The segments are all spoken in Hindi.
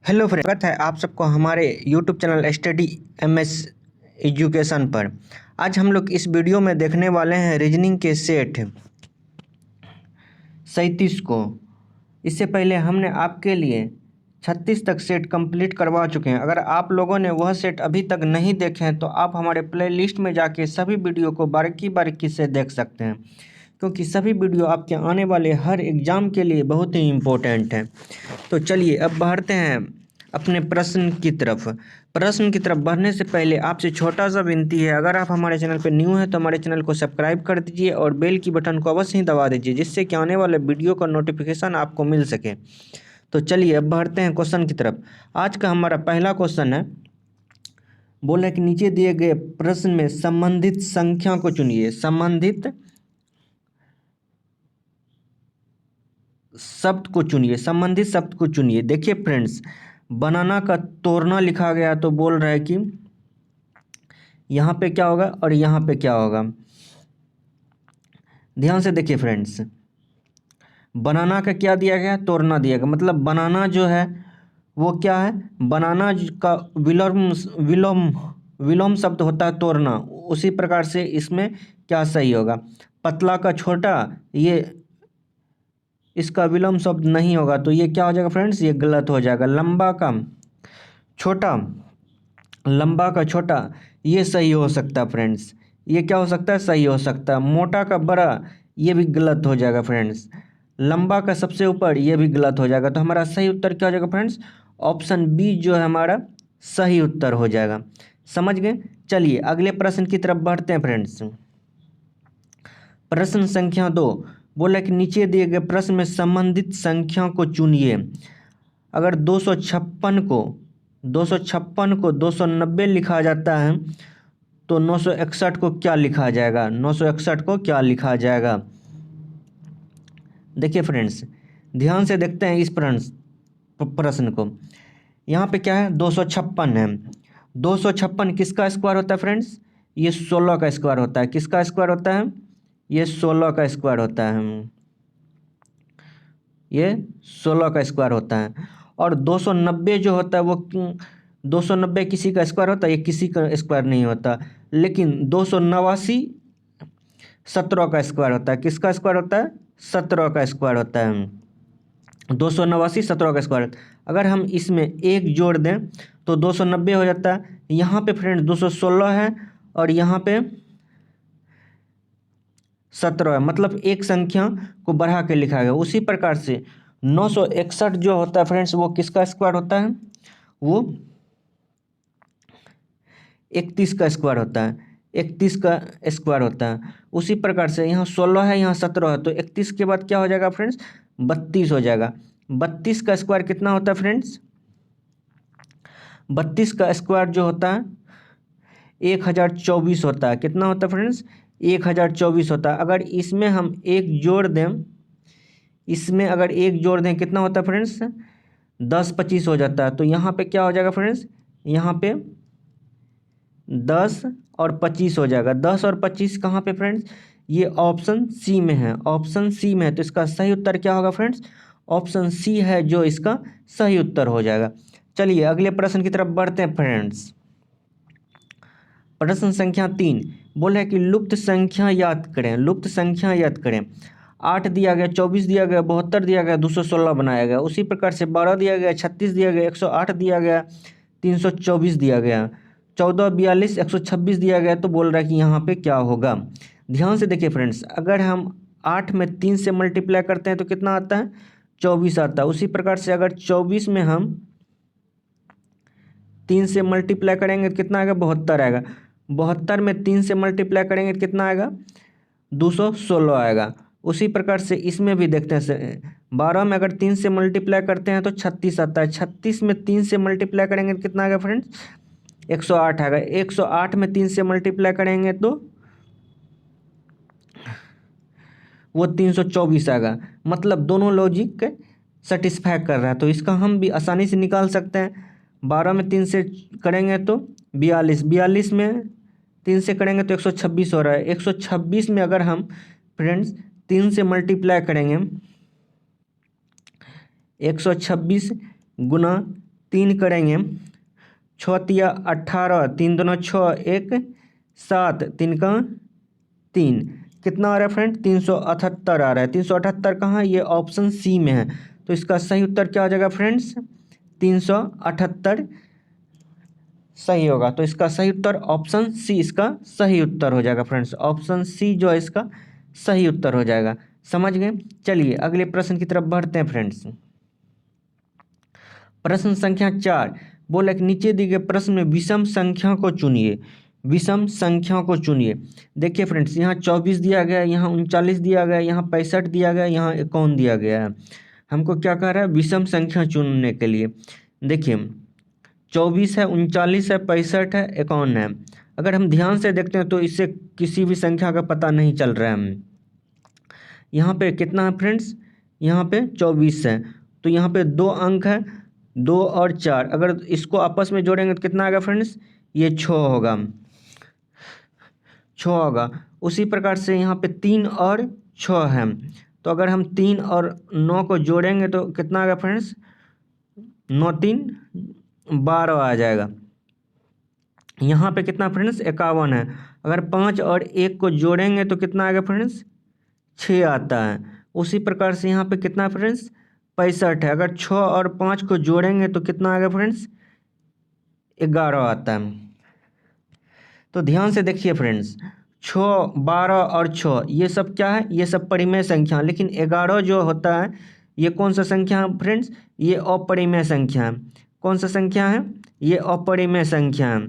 हेलो फ्रेंड, स्वागत है आप सबको हमारे YouTube channel study MS education पर। आज हम लोग इस वीडियो में देखने वाले हैं रीजनिंग के सेट 37 को। इससे पहले हमने आपके लिए 36 तक सेट कंप्लीट करवा चुके हैं। अगर आप लोगों ने वह सेट अभी तक नहीं देखे हैं तो आप हमारे प्लेलिस्ट में जाके सभी वीडियो को बारीकी बारीकी से देख सकते हैं, क्योंकि सभी वीडियो आपके आने वाले हर एग्ज़ाम के लिए बहुत ही इम्पोर्टेंट है। तो चलिए अब बढ़ते हैं अपने प्रश्न की तरफ। प्रश्न की तरफ बढ़ने से पहले आपसे छोटा सा विनती है, अगर आप हमारे चैनल पर न्यू हैं तो हमारे चैनल को सब्सक्राइब कर दीजिए और बेल की बटन को अवश्य ही दबा दीजिए, जिससे कि आने वाले वीडियो का नोटिफिकेशन आपको मिल सके। तो चलिए अब बढ़ते हैं क्वेश्चन की तरफ। आज का हमारा पहला क्वेश्चन है, बोला कि नीचे दिए गए प्रश्न में संबंधित संख्या को चुनिए। संबंधित शब्द को चुनिए, संबंधित शब्द को चुनिए। देखिए फ्रेंड्स, बनाना का तोड़ना लिखा गया तो बोल रहा है कि यहाँ पे क्या होगा और यहाँ पे क्या होगा। ध्यान से देखिए फ्रेंड्स, बनाना का क्या दिया गया, तोड़ना दिया गया। मतलब बनाना जो है वो क्या है, बनाना का विलोम विलोम विलोम शब्द होता है तोड़ना। उसी प्रकार से इसमें क्या सही होगा, पतला का छोटा, ये इसका विलोम शब्द नहीं होगा तो ये क्या हो जाएगा फ्रेंड्स, ये गलत हो जाएगा। लंबा का छोटा, लंबा का छोटा, ये सही हो सकता है फ्रेंड्स। ये क्या हो सकता है, सही हो सकता है। मोटा का बड़ा, ये भी गलत हो जाएगा फ्रेंड्स। लंबा का सबसे ऊपर, ये भी गलत हो जाएगा। तो हमारा सही उत्तर क्या हो जाएगा फ्रेंड्स, ऑप्शन बी जो है हमारा सही उत्तर हो जाएगा। समझ गए। चलिए अगले प्रश्न की तरफ बढ़ते हैं फ्रेंड्स। प्रश्न संख्या 2 बोला कि नीचे दिए गए प्रश्न में संबंधित संख्या को चुनिए। अगर 256 को 290 लिखा जाता है तो 961 को क्या लिखा जाएगा, 961 को क्या लिखा जाएगा। देखिए फ्रेंड्स, ध्यान से देखते हैं इस प्रश्न को। यहाँ पे क्या है, 256 है। 256 किसका स्क्वायर होता है फ्रेंड्स, ये 16 का स्क्वायर होता है। किसका स्क्वायर होता है, ये 16 का स्क्वायर होता है। ये 16 का स्क्वायर होता है। और 290 जो होता है वो 290 किसी का स्क्वायर होता है, ये किसी का स्क्वायर नहीं होता। लेकिन 289 17 का स्क्वायर होता है। किसका स्क्वायर होता है, 17 का स्क्वायर होता है। 289 17 का स्क्वायर। अगर हम इसमें एक जोड़ दें तो 290 हो जाता है। यहाँ पे फ्रेंड्स 216 है और यहाँ पे 17 है, मतलब एक संख्या को बढ़ा के लिखा गया। उसी प्रकार से 961 जो होता है फ्रेंड्स, वो किसका स्क्वायर होता है, वो 31 का स्क्वायर होता है। 31 का स्क्वायर होता है। उसी प्रकार से यहाँ 16 है, यहाँ 17 है, तो 31 के बाद क्या हो जाएगा फ्रेंड्स, 32 हो जाएगा। 32 का स्क्वायर कितना होता है फ्रेंड्स, 32 का स्क्वायर जो होता है 1024 होता है। कितना होता है फ्रेंड्स, 1024 होता है। अगर इसमें हम एक जोड़ दें, इसमें अगर एक जोड़ दें कितना होता है फ्रेंड्स, 10 25 हो जाता है। तो यहाँ पे क्या हो जाएगा फ्रेंड्स, यहाँ पे 10 और 25 हो जाएगा। 10 और 25 कहाँ पे फ्रेंड्स, ये ऑप्शन सी में है। ऑप्शन सी में है तो इसका सही उत्तर क्या होगा फ्रेंड्स, ऑप्शन सी है जो इसका सही उत्तर हो जाएगा। चलिए अगले प्रश्न की तरफ बढ़ते हैं फ्रेंड्स। प्रश्न संख्या 3 बोला है कि लुप्त संख्या याद करें। लुप्त संख्या याद करें। 8 दिया गया, 24 दिया गया, 72 दिया गया, 216 बनाया गया। उसी प्रकार से 12 दिया गया, 36 दिया गया, 108 दिया गया, 324 दिया गया, 14 42 126 दिया गया। तो बोल रहा है कि यहाँ पे क्या होगा। ध्यान से देखिए फ्रेंड्स, अगर हम 8 में 3 से मल्टीप्लाई करते हैं तो कितना आता है, 24 आता है। उसी प्रकार से अगर 24 में हम 3 से मल्टीप्लाई करेंगे तो कितना आएगा, 72 आएगा। 72 में 3 से मल्टीप्लाई करेंगे तो कितना आएगा, 216 आएगा। उसी प्रकार से इसमें भी देखते हैं, 12 में अगर 3 से मल्टीप्लाई करते हैं तो 36 आता है। 36 में 3 से मल्टीप्लाई करेंगे तो कितना आएगा फ्रेंड्स, 108 आएगा। 108 में 3 से मल्टीप्लाई करेंगे तो वो 324 आएगा। मतलब दोनों लॉजिक सेटिस्फाई कर रहा है, तो इसका हम भी आसानी से निकाल सकते हैं। 12 में 3 से करेंगे तो 42, 42 में 3 से करेंगे तो 126 हो रहा है। 126 में अगर हम फ्रेंड्स 3 से मल्टीप्लाई करेंगे, 126 गुना 3 करेंगे, 6 तिया 18, 3 दूना 6, 1 7, 3 का 3, कितना आ रहा है फ्रेंड? 378 आ रहा है। 378 कहाँ? ये ऑप्शन सी में है। तो इसका सही उत्तर क्या हो जाएगा फ्रेंड्स? 378 सही होगा। तो इसका सही उत्तर ऑप्शन सी इसका सही उत्तर हो जाएगा फ्रेंड्स। ऑप्शन सी जो है इसका सही उत्तर हो जाएगा। समझ गए? चलिए अगले प्रश्न की तरफ बढ़ते हैं फ्रेंड्स। प्रश्न संख्या 4 बोला कि नीचे दिए गए प्रश्न में विषम संख्या को चुनिए। विषम संख्या को चुनिए। देखिए फ्रेंड्स, यहाँ 24 दिया गया है, यहाँ 39 दिया गया है, यहाँ 65 दिया गया है, यहाँ 51 दिया गया है। हमको क्या कह रहा है? विषम संख्या चुनने के लिए। देखिए 24 है, 39 है, 65 है, 51 है। अगर हम ध्यान से देखते हैं तो इससे किसी भी संख्या का पता नहीं चल रहा है। यहाँ पे कितना है फ्रेंड्स? यहाँ पे 24 है, तो यहाँ पे 2 अंक है, 2 और 4। अगर इसको आपस में जोड़ेंगे तो कितना आएगा फ्रेंड्स? ये 6 होगा, 6 होगा। उसी प्रकार से यहाँ पे 3 और 6 है, तो अगर हम 3 और 9 को जोड़ेंगे तो कितना आएगा फ्रेंड्स? 9 3 12 आ जाएगा। यहाँ पे कितना फ्रेंड्स? 51 है। अगर 5 और 1 को जोड़ेंगे तो कितना आएगा फ्रेंड्स? 6 आता है। उसी प्रकार से यहाँ पे कितना फ्रेंड्स? 65 है। अगर 6 और 5 को जोड़ेंगे तो कितना आएगा फ्रेंड्स? 11 आता है। तो ध्यान से देखिए फ्रेंड्स, 6 12 और 6 ये सब क्या है? ये सब परिमेय संख्या। लेकिन 11 जो होता है ये कौन सा संख्या है फ्रेंड्स? ये अपरिमेय संख्या है। कौन सा संख्या है? ये अपरिमेय संख्या है।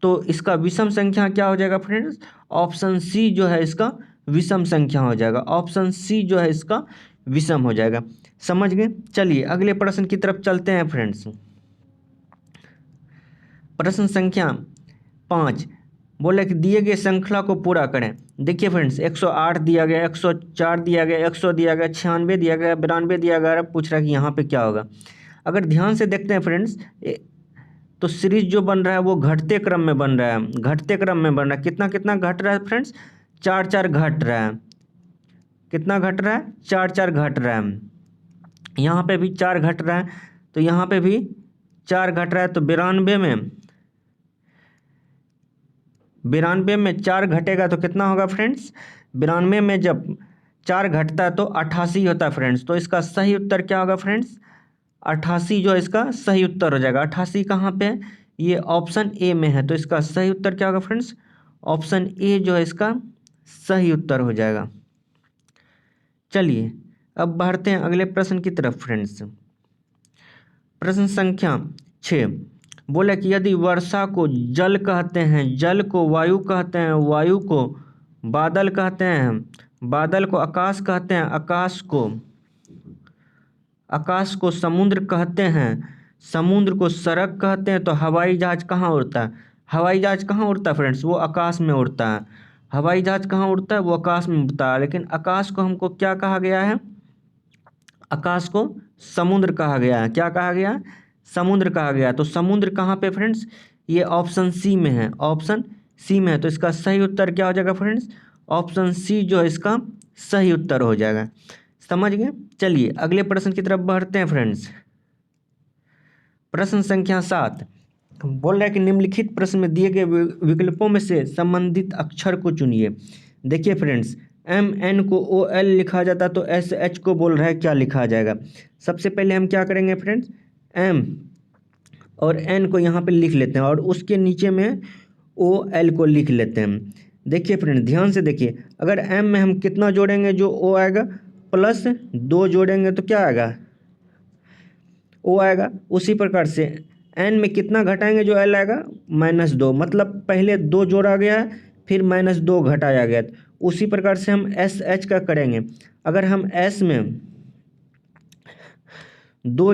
तो इसका विषम संख्या क्या हो जाएगा फ्रेंड्स? ऑप्शन सी जो है इसका विषम संख्या हो जाएगा। ऑप्शन सी जो है इसका विषम हो जाएगा। समझ गए? चलिए अगले प्रश्न की तरफ चलते हैं फ्रेंड्स। प्रश्न संख्या 5 बोले कि दिए गए श्रृंखला को पूरा करें। देखिए फ्रेंड्स, 108 दिया गया, 104 दिया गया, 100 दिया गया, 96 दिया गया, 92 दिया गया। अब पूछ रहा है कि यहाँ पे क्या होगा। अगर ध्यान से देखते हैं फ्रेंड्स, तो सीरीज जो बन रहा है वो घटते क्रम में बन रहा है। घटते क्रम में बन रहा है। कितना कितना घट रहा है फ्रेंड्स? 4 4 घट रहा है। कितना घट रहा है? 4 4 घट रहा है। यहाँ पे भी 4 घट रहा है, तो यहाँ पे भी 4 घट रहा है। तो 92 में 4 घटेगा तो कितना होगा फ्रेंड्स? 92 में जब 4 घटता है तो 88 होता है फ्रेंड्स। तो इसका सही उत्तर क्या होगा फ्रेंड्स? 88 जो है इसका सही उत्तर हो जाएगा। 88 कहाँ पे है? ये ऑप्शन ए में है। तो इसका सही उत्तर क्या होगा फ्रेंड्स? ऑप्शन ए जो है इसका सही उत्तर हो जाएगा। चलिए अब बढ़ते हैं अगले प्रश्न की तरफ फ्रेंड्स। प्रश्न संख्या 6 बोले कि यदि वर्षा को जल कहते हैं, जल को वायु कहते हैं, वायु को बादल कहते हैं, बादल को आकाश कहते हैं, आकाश को समुद्र कहते हैं, समुद्र को सड़क कहते हैं, तो हवाई जहाज कहाँ उड़ता है? हवाई जहाज कहाँ उड़ता है फ्रेंड्स? वो आकाश में उड़ता है। हवाई जहाज कहाँ उड़ता है? वो आकाश में उड़ता है। लेकिन आकाश को हमको क्या कहा गया है? आकाश को समुद्र कहा गया है। क्या कहा गया? समुद्र कहा गया। तो समुद्र कहाँ पे फ्रेंड्स? ये ऑप्शन सी में है। ऑप्शन सी में है। तो इसका सही उत्तर क्या हो जाएगा फ्रेंड्स? ऑप्शन सी जो है इसका सही उत्तर हो जाएगा। समझ गए? चलिए अगले प्रश्न की तरफ बढ़ते हैं फ्रेंड्स। प्रश्न संख्या 7 बोल रहा है कि निम्नलिखित प्रश्न में दिए गए विकल्पों में से संबंधित अक्षर को चुनिए। देखिए फ्रेंड्स, एम एन को ओ एल लिखा जाता तो एस एच को बोल रहा है क्या लिखा जाएगा। सबसे पहले हम क्या करेंगे फ्रेंड्स? एम और एन को यहाँ पे लिख लेते हैं और उसके नीचे में ओ एल को लिख लेते हैं। देखिए फ्रेंड ध्यान से देखिए, अगर एम में हम कितना जोड़ेंगे जो ओ आएगा, +2 जोड़ेंगे तो क्या आएगा? ओ आएगा। उसी प्रकार से एन में कितना घटाएंगे जो एल आएगा? -2। मतलब पहले 2 जोड़ा गया है फिर -2 घटाया गया। उसी प्रकार से हम एस एच का करेंगे। अगर हम एस में 2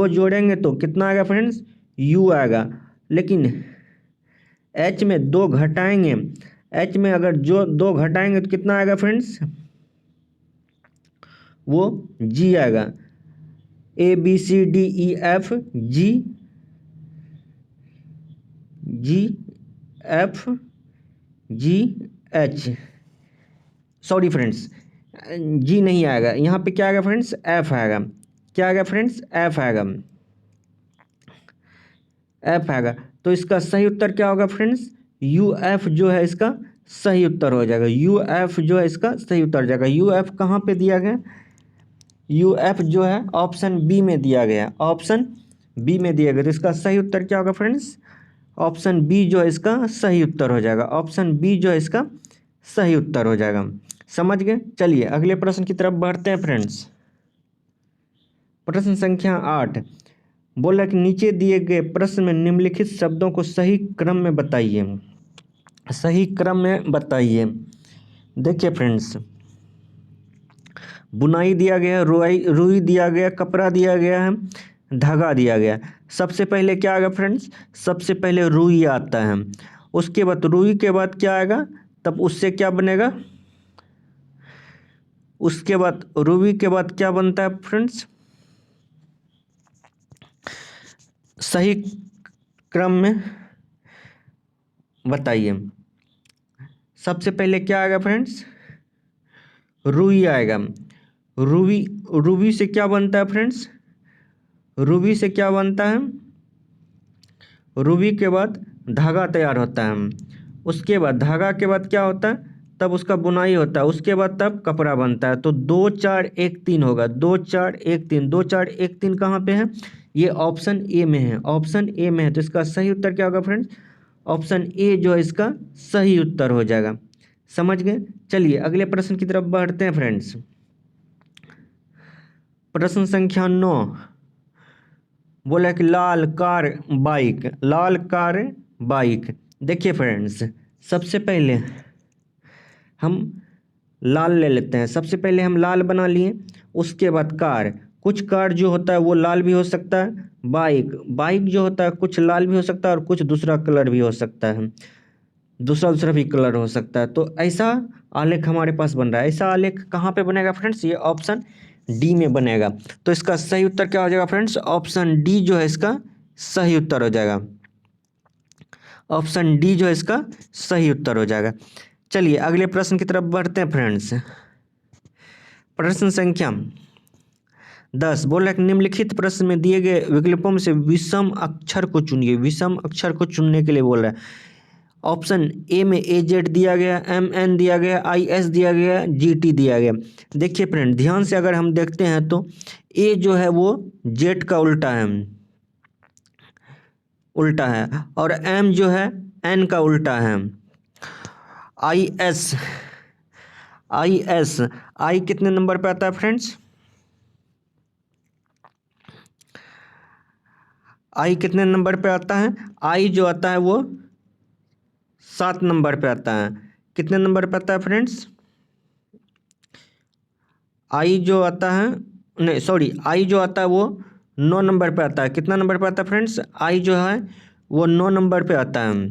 जोड़ेंगे तो कितना आएगा फ्रेंड्स? यू आएगा। लेकिन एच में 2 घटाएंगे, एच में अगर जो 2 घटाएंगे तो कितना आएगा फ्रेंड्स? वो जी आएगा। ABCDEF GGFGH। सॉरी फ्रेंड्स, जी नहीं आएगा। यहाँ पे क्या आएगा फ्रेंड्स? एफ आएगा। क्या आएगा फ्रेंड्स? एफ आएगा। एफ आएगा। तो इसका सही उत्तर क्या होगा फ्रेंड्स? यू एफ जो है इसका सही उत्तर हो जाएगा। यू एफ जो है इसका सही उत्तर हो जाएगा। यू एफ कहाँ पे दिया गया? यू एफ जो है ऑप्शन बी में दिया गया, ऑप्शन बी में दिया गया। तो इसका सही उत्तर क्या होगा फ्रेंड्स? ऑप्शन बी जो है इसका सही उत्तर हो जाएगा। ऑप्शन बी जो है इसका सही उत्तर हो जाएगा। समझ गए? चलिए अगले प्रश्न की तरफ बढ़ते हैं फ्रेंड्स। प्रश्न संख्या 8 बोला कि नीचे दिए गए प्रश्न में निम्नलिखित शब्दों को सही क्रम में बताइए। सही क्रम में बताइए। देखिए फ्रेंड्स, बुनाई दिया गया है, रुई दिया गया, कपड़ा दिया गया है, धागा दिया गया। सबसे पहले क्या आएगा फ्रेंड्स? सबसे पहले रुई आता है। उसके बाद रुई के बाद क्या आएगा? तब उससे क्या बनेगा? उसके बाद रुई के बाद क्या बनता है फ्रेंड्स? सही क्रम में बताइए। सबसे पहले क्या आएगा फ्रेंड्स? रुई आएगा। रुई से क्या बनता है फ्रेंड्स? रुई से क्या बनता है? रुई के बाद धागा तैयार होता है। उसके बाद धागा के बाद क्या होता है? तब उसका बुनाई होता है। उसके बाद तब कपड़ा बनता है। तो 2 4 1 3 होगा। 2 4 1 3, 2 4 1 3 कहाँ पे है? ये ऑप्शन ए में है, ऑप्शन ए में है। तो इसका सही उत्तर क्या होगा फ्रेंड्स? ऑप्शन ए जो है इसका सही उत्तर हो जाएगा। समझ गए? चलिए अगले प्रश्न की तरफ बढ़ते हैं फ्रेंड्स। प्रश्न संख्या 9 बोला कि लाल कार बाइक, लाल कार बाइक। देखिए फ्रेंड्स, सबसे पहले हम लाल ले लेते हैं। सबसे पहले हम लाल बना लिए, उसके बाद कार। कुछ कार जो होता है वो लाल भी हो सकता है। बाइक जो होता है कुछ लाल भी हो सकता है और कुछ दूसरा कलर भी हो सकता है, दूसरा भी कलर हो सकता है। तो ऐसा आलेख हमारे पास बन रहा है। ऐसा आलेख कहाँ पे बनेगा फ्रेंड्स? ये ऑप्शन डी में बनेगा। तो इसका सही उत्तर क्या हो जाएगा फ्रेंड्स? ऑप्शन डी जो है इसका सही उत्तर हो जाएगा। ऑप्शन डी जो है इसका सही उत्तर हो जाएगा। चलिए अगले प्रश्न की तरफ बढ़ते हैं फ्रेंड्स। प्रश्न संख्या 10 बोला कि निम्नलिखित प्रश्न में दिए गए विकल्पों में से विषम अक्षर को चुनिए। विषम अक्षर को चुनने के लिए बोल रहा है। ऑप्शन ए में AZ दिया गया, MN दिया गया, IS दिया गया, GT दिया गया। देखिए फ्रेंड, ध्यान से अगर हम देखते हैं तो ए जो है वो जेड का उल्टा है, उल्टा है। और M जो है N का उल्टा है। IS आई कितने नंबर पे आता है फ्रेंड्स? आई कितने नंबर पे आता है? आई जो आता है वो 7 नंबर पे आता है। कितने नंबर पे आता है फ्रेंड्स? आई जो आता है, नहीं सॉरी, आई जो आता है वो 9 नंबर पे आता है। कितना नंबर पे आता है फ्रेंड्स? आई जो है वो 9 नंबर पे आता है।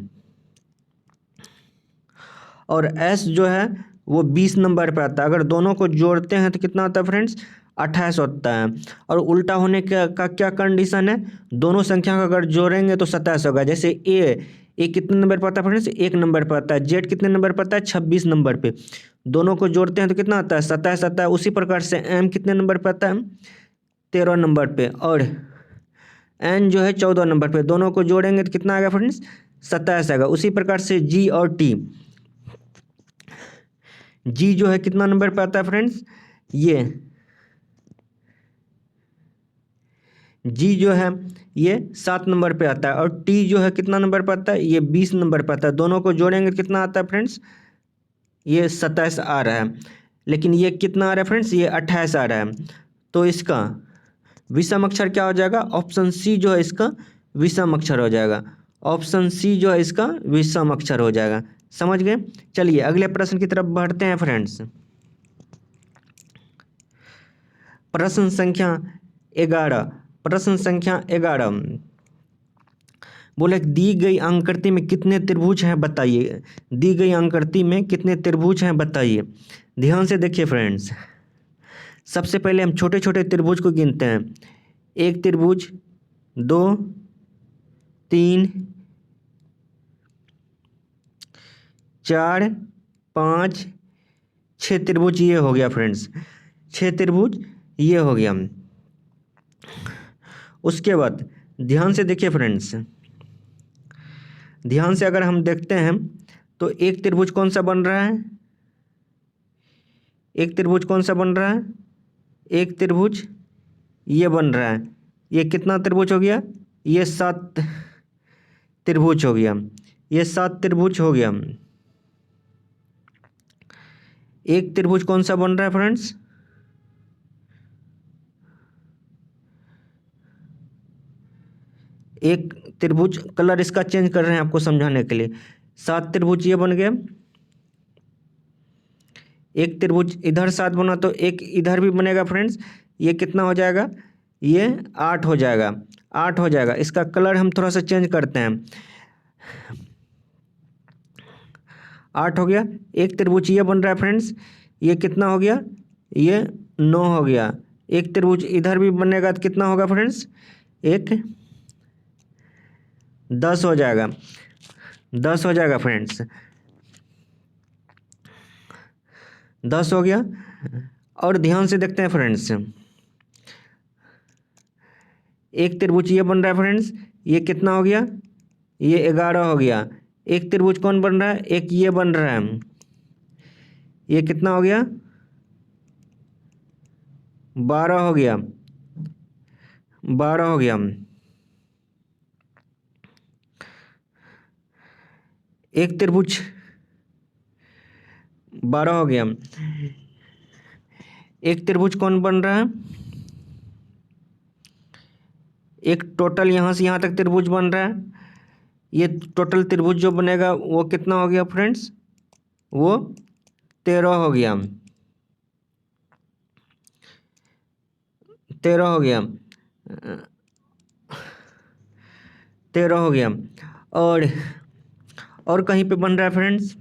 और एस जो है वो 20 नंबर पे आता है। अगर दोनों को जोड़ते हैं तो कितना आता है फ्रेंड्स? 28 होता है। और उल्टा होने का क्या कंडीशन है? दोनों संख्या का अगर जोड़ेंगे तो 27 होगा। जैसे ए कितने नंबर पर आता है फ्रेंड्स? 1 नंबर पर आता है। जेड कितने नंबर पर आता है? 26 नंबर पे। दोनों को जोड़ते हैं तो कितना आता है? 27 आता है। उसी प्रकार से एम कितने नंबर पर आता है? 13 नंबर पे। और एन जो है 14 नंबर पे। दोनों को जोड़ेंगे तो कितना आएगा फ्रेंड्स? 27 आएगा। उसी प्रकार से जी और टी, जी जो है कितना नंबर पे आता है फ्रेंड्स? ये जी जो है ये 7 नंबर पे आता है। और टी जो है कितना नंबर पे आता है? ये 20 नंबर पे आता है। दोनों को जोड़ेंगे तो कितना आता है फ्रेंड्स? ये 27 आ रहा है। लेकिन ये कितना आ रहा है फ्रेंड्स? ये 28 आ रहा है। तो इसका विषम अक्षर क्या हो जाएगा? ऑप्शन सी जो है इसका विषम अक्षर हो जाएगा। ऑप्शन सी जो है इसका विषम अक्षर हो जाएगा। समझ गए? चलिए अगले प्रश्न की तरफ बढ़ते हैं फ्रेंड्स। प्रश्न संख्या 11। प्रश्न संख्या 11 बोले दी गई आकृति में कितने त्रिभुज हैं बताइए। दी गई आकृति में कितने त्रिभुज हैं बताइए। ध्यान से देखिए फ्रेंड्स, सबसे पहले हम छोटे छोटे त्रिभुज को गिनते हैं। 1 त्रिभुज, 2, 3, 4, 5, 6 त्रिभुज ये हो गया फ्रेंड्स। 6 त्रिभुज ये हो गया। उसके बाद ध्यान से देखिए फ्रेंड्स, ध्यान से अगर हम देखते हैं तो एक त्रिभुज कौन सा बन रहा है, एक त्रिभुज कौन सा बन रहा है, एक त्रिभुज ये बन रहा है। ये कितना त्रिभुज हो गया, ये 7 त्रिभुज हो गया, ये 7 त्रिभुज हो गया। एक त्रिभुज कौन सा बन रहा है फ्रेंड्स, एक त्रिभुज, कलर इसका चेंज कर रहे हैं आपको समझाने के लिए। 7 त्रिभुज ये बन गया, एक त्रिभुज इधर 7 बना तो एक इधर भी बनेगा फ्रेंड्स। ये कितना हो जाएगा, ये 8 हो जाएगा, 8 हो जाएगा। इसका कलर हम थोड़ा सा चेंज करते हैं, 8 हो गया। एक त्रिभुज ये बन रहा है फ्रेंड्स, ये कितना हो गया, ये 9 हो गया। एक त्रिभुज इधर भी बनेगा तो कितना होगा फ्रेंड्स, एक 10 हो जाएगा, 10 हो जाएगा फ्रेंड्स, 10 हो गया। और ध्यान से देखते हैं फ्रेंड्स, एक त्रिभुज ये बन रहा है फ्रेंड्स, ये कितना हो गया, ये 11 हो गया। एक त्रिभुज कौन बन रहा है, एक ये बन रहा है, ये कितना हो गया, 12 हो गया, 12 हो गया। एक त्रिभुज 12 हो गया। एक त्रिभुज कौन बन रहा है, एक टोटल यहाँ से यहाँ तक त्रिभुज बन रहा है। ये टोटल त्रिभुज जो बनेगा वो कितना हो गया फ्रेंड्स, वो 13 हो गया, 13 हो गया, 13 हो गया। और कहीं पे बन रहा है फ्रेंड्स,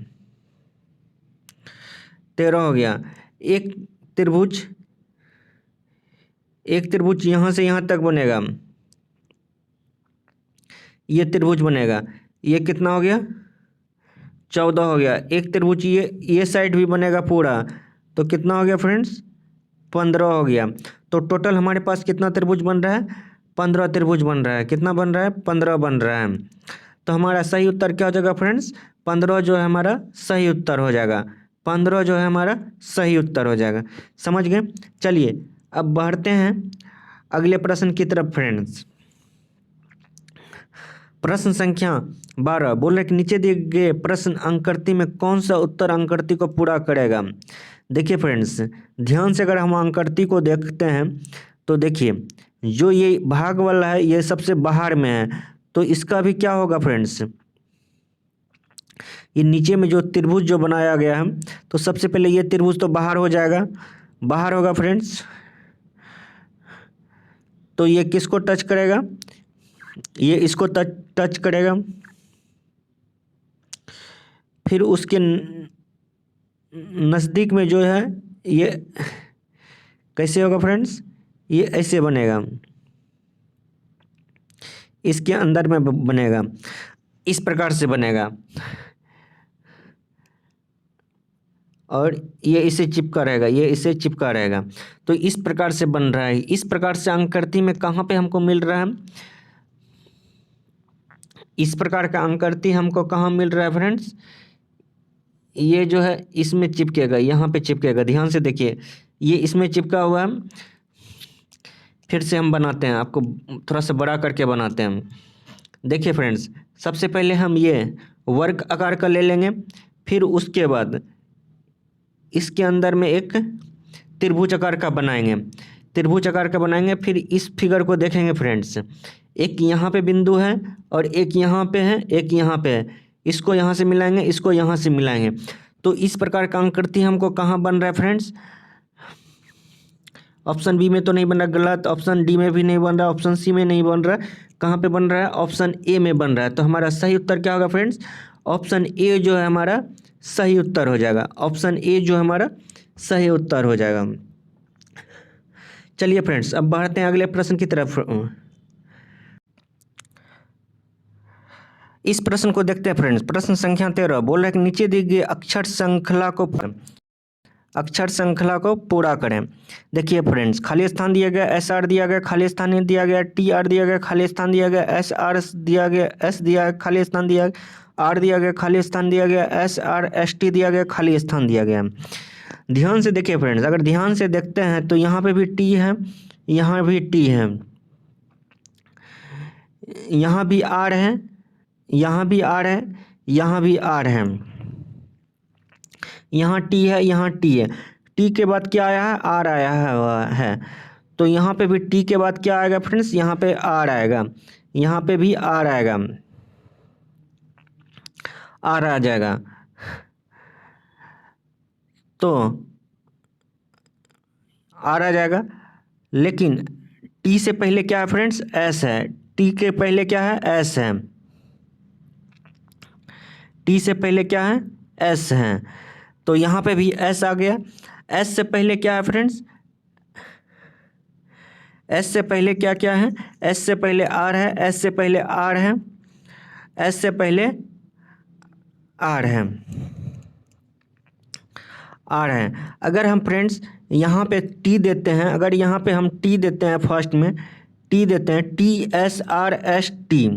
13 हो गया। एक त्रिभुज, एक त्रिभुज यहाँ से यहाँ तक बनेगा, ये त्रिभुज बनेगा, ये कितना हो गया, 14 हो गया। एक त्रिभुज ये साइड भी बनेगा पूरा, तो कितना हो गया फ्रेंड्स, 15 हो गया। तो टोटल हमारे पास कितना त्रिभुज बन रहा है, 15 त्रिभुज बन रहा है। कितना बन रहा है, 15 बन रहा है। तो हमारा सही उत्तर क्या हो जाएगा फ्रेंड्स, 15 जो है हमारा सही उत्तर हो जाएगा, 15 जो है हमारा सही उत्तर हो जाएगा। समझ गए। चलिए अब बढ़ते हैं अगले प्रश्न की तरफ फ्रेंड्स। प्रश्न संख्या 12 बोल रहे कि नीचे दिए गए प्रश्न अंककृति में कौन सा उत्तर अंककृति को पूरा करेगा। देखिए फ्रेंड्स, ध्यान से अगर हम अंककृति को देखते हैं तो देखिए जो ये भाग वाला है ये सबसे बाहर में है, तो इसका भी क्या होगा फ्रेंड्स, ये नीचे में जो त्रिभुज जो बनाया गया है तो सबसे पहले ये त्रिभुज तो बाहर हो जाएगा, बाहर होगा फ्रेंड्स। तो ये किसको टच करेगा, ये इसको टच करेगा। फिर उसके नज़दीक में जो है ये कैसे होगा फ्रेंड्स, ये ऐसे बनेगा, इसके अंदर में बनेगा, इस प्रकार से बनेगा। और ये इसे चिपका रहेगा, ये इसे चिपका रहेगा। तो इस प्रकार से बन रहा है। इस प्रकार से अंककृति में कहाँ पे हमको मिल रहा है, इस प्रकार का अंककृति हमको कहाँ मिल रहा है फ्रेंड्स, ये जो है इसमें चिपकेगा, यहाँ पे चिपकेगा। ध्यान से देखिए ये इसमें चिपका हुआ है। फिर से हम बनाते हैं, आपको थोड़ा सा बड़ा करके बनाते हैं। देखिए फ्रेंड्स, सबसे पहले हम ये वर्ग आकार का ले लेंगे, फिर उसके बाद इसके अंदर में एक त्रिभुज आकार का बनाएंगे, त्रिभुज आकार का बनाएंगे। फिर इस फिगर को देखेंगे फ्रेंड्स, एक यहाँ पे बिंदु है और एक यहाँ पे है, एक यहाँ पे है। इसको यहाँ से मिलाएंगे, इसको यहाँ से मिलाएंगे। तो इस प्रकार का अंककृति हमको कहाँ बन रहा है फ्रेंड्स, ऑप्शन बी में तो नहीं बन रहा, गलत। ऑप्शन डी में भी नहीं बन रहा, ऑप्शन सी में नहीं बन रहा, कहाँ पे बन रहा है, ऑप्शन ए में बन रहा है। तो हमारा सही उत्तर क्या होगा फ्रेंड्स, ऑप्शन ए जो है हमारा सही उत्तर हो जाएगा, ऑप्शन ए जो हमारा सही उत्तर हो जाएगा। चलिए फ्रेंड्स अब बढ़ते हैं अगले प्रश्न की तरफ। इस प्रश्न को देखते हैं फ्रेंड्स। प्रश्न संख्या 13 बोल रहा है कि नीचे दी गई अक्षर श्रृंखला को अक्षर श्रृंखला को पूरा करें। देखिए फ्रेंड्स, खाली स्थान दिया गया, एस आर दिया गया, खाली स्थान नहीं दिया गया, टी आर दिया गया, खाली स्थान दिया गया, एस आर दिया गया, एस दिया गया, खाली स्थान दिया गया, आर दिया गया, खाली स्थान दिया गया, एस आर एस टी दिया गया, खाली स्थान दिया गया। ध्यान से देखिए फ्रेंड्स, अगर ध्यान से देखते हैं तो यहाँ पे भी टी है, यहाँ भी टी है, यहाँ भी आर है, यहाँ भी आर है, यहाँ भी आर है, यहाँ टी है, यहाँ टी है। टी के बाद क्या आया है? आर आया है। तो यहाँ पे भी टी के बाद क्या आएगा फ्रेंड्स? यहाँ पे आर आएगा, यहाँ पे भी आर आएगा, आर आ जाएगा। तो आर आ जाएगा, लेकिन टी से पहले क्या है फ्रेंड्स? एस है। टी के पहले क्या है? एस है। टी से पहले क्या है? एस है। तो यहाँ पे भी एस आ गया। एस से पहले क्या है फ्रेंड्स? एस से पहले क्या क्या है? एस से पहले आर है, एस से पहले आर है, एस से पहले आर है, आर है। अगर हम फ्रेंड्स यहाँ पे टी देते हैं, अगर यहाँ पे हम टी देते हैं, फर्स्ट में टी देते हैं, T S R S T,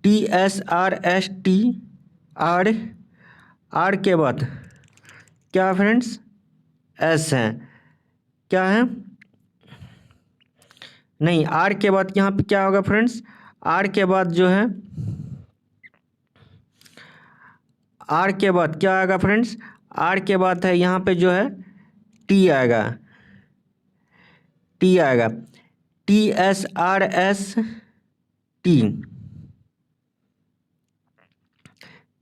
T S R S T, R, R के बाद क्या फ्रेंड्स? एस है। क्या है? नहीं, आर के बाद यहाँ पे क्या होगा फ्रेंड्स? आर के बाद जो है, आर के बाद क्या आएगा फ्रेंड्स? आर के बाद है यहाँ पे जो है टी आएगा, टी आएगा, T S R S T,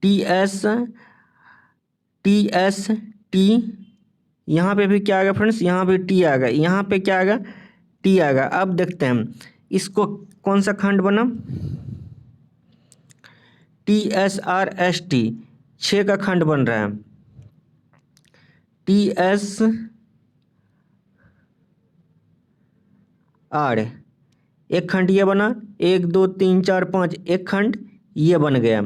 T S T, यहाँ पे भी क्या आएगा फ्रेंड्स? यहाँ भी टी आएगा, यहाँ पे क्या आएगा? टी आएगा। अब देखते हैं इसको कौन सा खंड बना? T S R S T, 6 का खंड बन रहा है। टी एस आर, एक खंड ये बना, 1 2 3 4 5, एक खंड ये बन गया।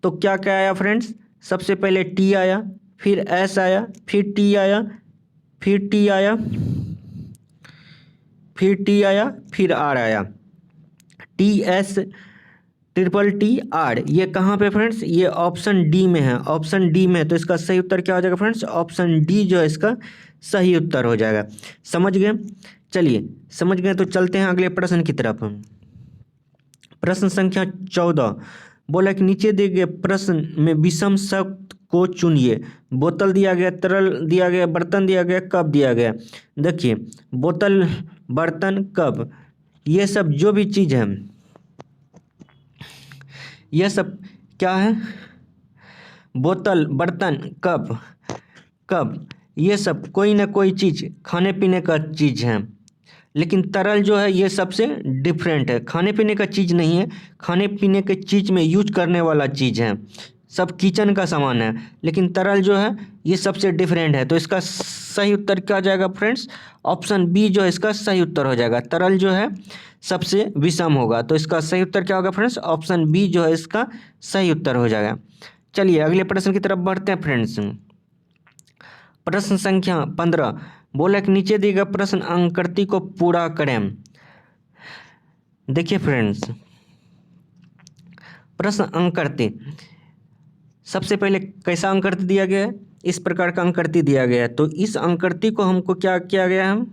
तो क्या क्या आया फ्रेंड्स? सबसे पहले टी आया, फिर एस आया, फिर टी आया, फिर टी आया, फिर टी आया, फिर आर आया। T S triple T R, ये कहाँ पे फ्रेंड्स? ये ऑप्शन डी में है, ऑप्शन डी में है। तो इसका सही उत्तर क्या हो जाएगा फ्रेंड्स? ऑप्शन डी जो है इसका सही उत्तर हो जाएगा। समझ गए? चलिए, समझ गए तो चलते हैं अगले प्रश्न की तरफ। प्रश्न संख्या 14 बोला कि नीचे दिए गए प्रश्न में विषम शब्द को चुनिए। बोतल दिया गया, तरल दिया गया, बर्तन दिया गया, कप दिया गया। देखिए, बोतल, बर्तन, कप, ये सब जो भी चीज़ है, यह सब क्या है? बोतल, बर्तन, कप, कप, ये सब कोई ना कोई चीज़ खाने पीने का चीज़ है। लेकिन तरल जो है ये सबसे डिफरेंट है, खाने पीने का चीज़ नहीं है, खाने पीने के चीज़ में यूज करने वाला चीज़ है, सब किचन का सामान है। लेकिन तरल जो है ये सबसे डिफरेंट है। तो इसका सही उत्तर क्या हो जाएगा फ्रेंड्स? ऑप्शन बी जो है इसका सही उत्तर हो जाएगा। तरल जो है सबसे विषम होगा। तो इसका सही उत्तर क्या होगा फ्रेंड्स? ऑप्शन बी जो है इसका सही उत्तर हो जाएगा। चलिए अगले प्रश्न की तरफ बढ़ते हैं फ्रेंड्स। प्रश्न संख्या 15 बोला कि नीचे दिए गए प्रश्न अंककृति को पूरा करें। देखिए फ्रेंड्स, प्रश्न अंककृति, सबसे पहले कैसा अंककृति दिया गया है? इस प्रकार का अंककृति दिया गया है। तो इस अंककृति को हमको क्या किया गया है?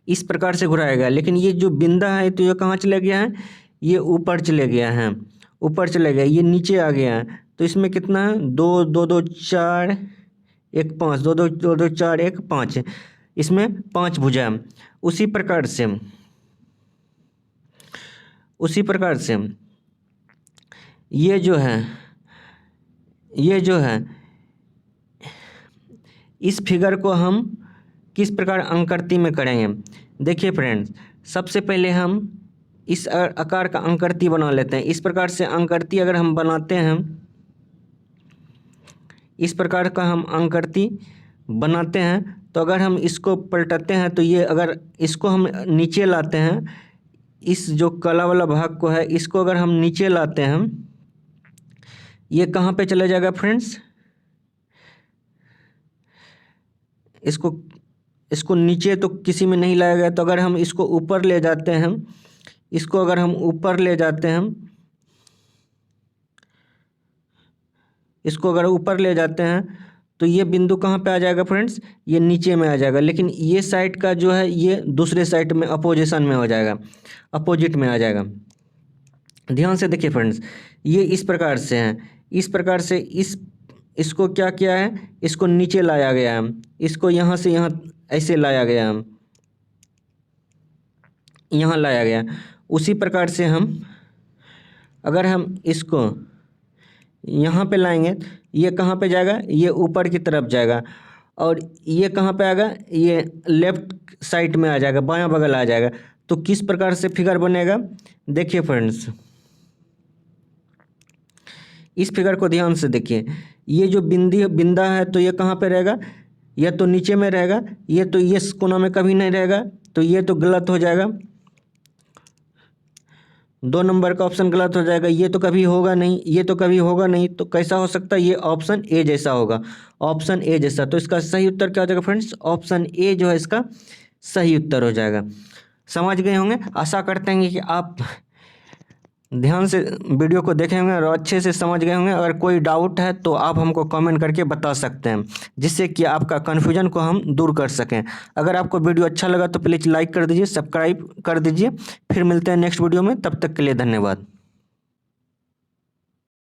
इस प्रकार से घुराया गया। लेकिन ये जो बिंदा है तो ये कहाँ चले गया है? ये ऊपर चले गया है, ऊपर चले गया, ये नीचे आ गया है। तो इसमें कितना है? 2 2 2 4 1 5, 2 2 2 2 4 1 5, इसमें 5 भुजा। उसी प्रकार से ये जो है इस फिगर को हम किस प्रकार अंककृति में करेंगे? देखिए फ्रेंड्स, सबसे पहले हम इस आकार का अंककृति बना लेते हैं। इस प्रकार से अंककृति अगर हम बनाते हैं, इस प्रकार का हम अंककृति बनाते हैं, तो अगर हम इसको पलटाते हैं तो ये, अगर इसको हम नीचे लाते हैं, इस जो काला वाला भाग को है इसको अगर हम नीचे लाते हैं, ये कहाँ पे चला जाएगा फ्रेंड्स, इसको नीचे तो किसी में नहीं लाया गया, तो अगर हम इसको ऊपर ले जाते हैं, इसको अगर हम ऊपर ले जाते हैं, इसको अगर ऊपर ले जाते हैं तो ये बिंदु कहाँ पे आ जाएगा फ्रेंड्स, ये नीचे में आ जाएगा, लेकिन ये साइड का जो है ये दूसरे साइड में अपोजिशन में हो जाएगा, अपोजिट में आ जाएगा। ध्यान से देखिए फ्रेंड्स, ये इस प्रकार से है, इस प्रकार से इसको क्या किया है, इसको नीचे लाया गया है, इसको यहाँ से यहाँ ऐसे लाया गया है, यहाँ लाया गया। उसी प्रकार से हम अगर हम इसको यहाँ पे लाएंगे, ये कहाँ पे जाएगा, ये ऊपर की तरफ जाएगा, और ये कहाँ पे आएगा, ये लेफ्ट साइड में आ जाएगा, बायां बगल आ जाएगा। तो किस प्रकार से फिगर बनेगा, देखिए फ्रेंड्स, इस फिगर को ध्यान से देखिए। ये जो बिंदा है तो ये कहाँ पे रहेगा, यह तो नीचे में रहेगा, ये तो ये कोना में कभी नहीं रहेगा, तो ये तो गलत हो जाएगा, 2 नंबर का ऑप्शन गलत हो जाएगा। ये तो कभी होगा नहीं, ये तो कभी होगा नहीं, तो कैसा हो सकता है, ये ऑप्शन ए जैसा होगा, ऑप्शन ए जैसा। तो इसका सही उत्तर क्या हो जाएगा फ्रेंड्स, ऑप्शन ए जो है इसका सही उत्तर हो जाएगा। समझ गए होंगे, आशा करते हैं कि आप ध्यान से वीडियो को देखे होंगे और अच्छे से समझ गए होंगे। अगर कोई डाउट है तो आप हमको कमेंट करके बता सकते हैं, जिससे कि आपका कन्फ्यूजन को हम दूर कर सकें। अगर आपको वीडियो अच्छा लगा तो प्लीज़ लाइक कर दीजिए, सब्सक्राइब कर दीजिए। फिर मिलते हैं नेक्स्ट वीडियो में, तब तक के लिए धन्यवाद।